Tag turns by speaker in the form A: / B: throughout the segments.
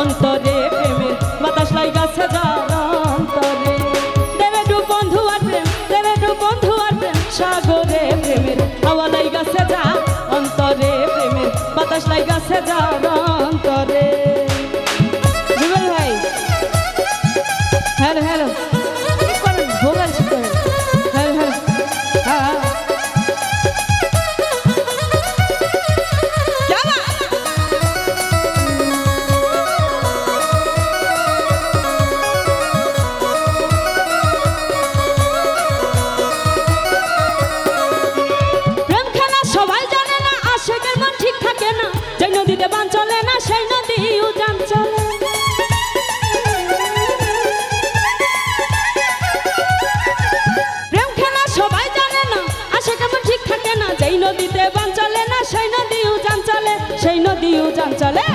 A: অন্তরে প্রেমের বাতাস লাগাছে যার অন্তরে দেবে ডুব বন্ধু আর প্রেম দেবে ডুব বন্ধু আর প্রেম সাগরে প্রেমের হাওয়া লাগাছে যার অন্তরে প্রেমের বাতাস লাগাছে যার অন্তরে। জুবেল ভাই হ্যালো হ্যালো ভোগাল হ্যালো হ্যালো হ্যাঁ নদীতে বান চলে না সেই নদী উজান চলে প্রেম খেলা সবাই জানে না আসে কেমন ঠিক থাকে না যেই নদীতে বান চলে না সেই নদী উজান চলে সেই নদী উজান চলে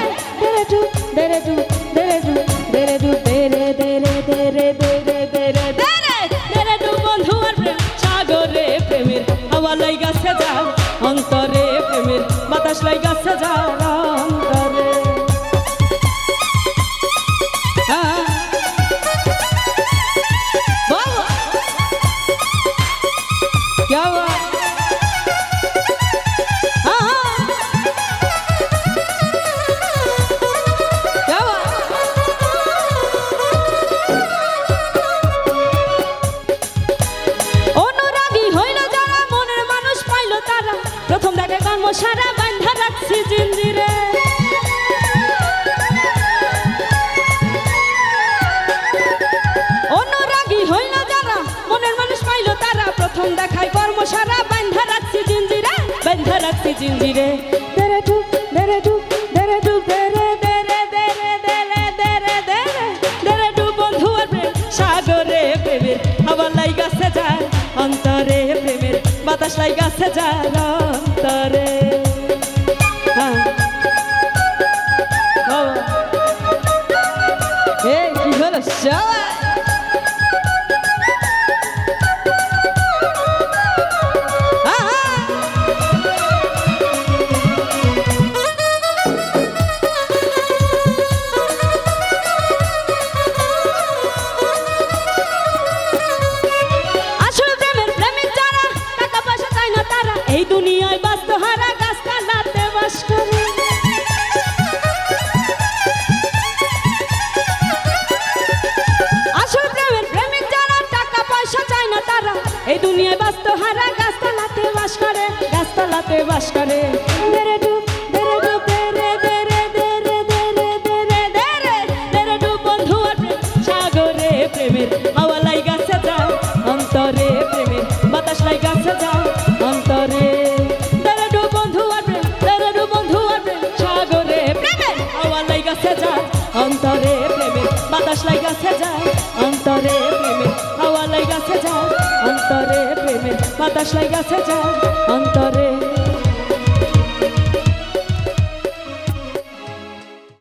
A: দেরে ডু দেরে ডু দেরে ডু দেরে ডু দেরে দেরে দেরে দেরে দেরে দেরে দেরে ডু বন্ধু আর প্রেম সাগরে প্রেমের হাওয়া লাগাছে যার অন্তরে প্রেমের বাতাস লাগাছে যার অন্তরে। क्या हुआ क्या हुआ অনুরাগী হইল যারা মনের মানুষ পাইল তারা প্রথম দেখে কর্ম সারা বান্ধা রাখছি জিঞ্জিরে অনুরাগী হইল যারা মনের মানুষ পাইল তারা প্রথম দেখায় কর্ম সারা বান্ধা রাখছি জিঞ্জিরে বান্ধা রাখছি জিঞ্জিরে দেরে ডু দেরে ডু দেরে ডু দেরে দেরে দেরে দেরে দেরে দেরে দেরে ডু বন্ধু আর প্রেম সাগরে প্রেমের হাওয়া লাগাছে যার অন্তরে প্রেমের বাতাস লাগাছে যার অন্তরে। কি হলো সবাই এই দুনিয়ায় বাস্ত হারা গাছপালাতে বাস করে আসল প্রেমের প্রেমিক যারা টাকা পয়সা চায় না তারা এই দুনিয়ায় বাস্ত হারা গাছপালাতে বাস করে গাছপালাতে বাস করে দেরে ডুব দেরে ডুব দেরে দেরে দেরে দেরে দেরে দেরে দেরে ডুব বন্ধু আর প্রেম সাগরে প্রেমের হাওয়া লাগাছে যার অন্তরে প্রেমের বাতাস লাগাছে যার অন্তরে দেরে ডুব বন্ধু আর প্রেম দেরে ডুব বন্ধু আর প্রেম সাগরে প্রেমের হাওয়া লাগাছে যার অন্তরে প্রেমের বাতাস লাগাছে যার অন্তরে প্রেমের হাওয়া লাগাছে যার অন্তরে প্রেমের বাতাস লাগাছে যার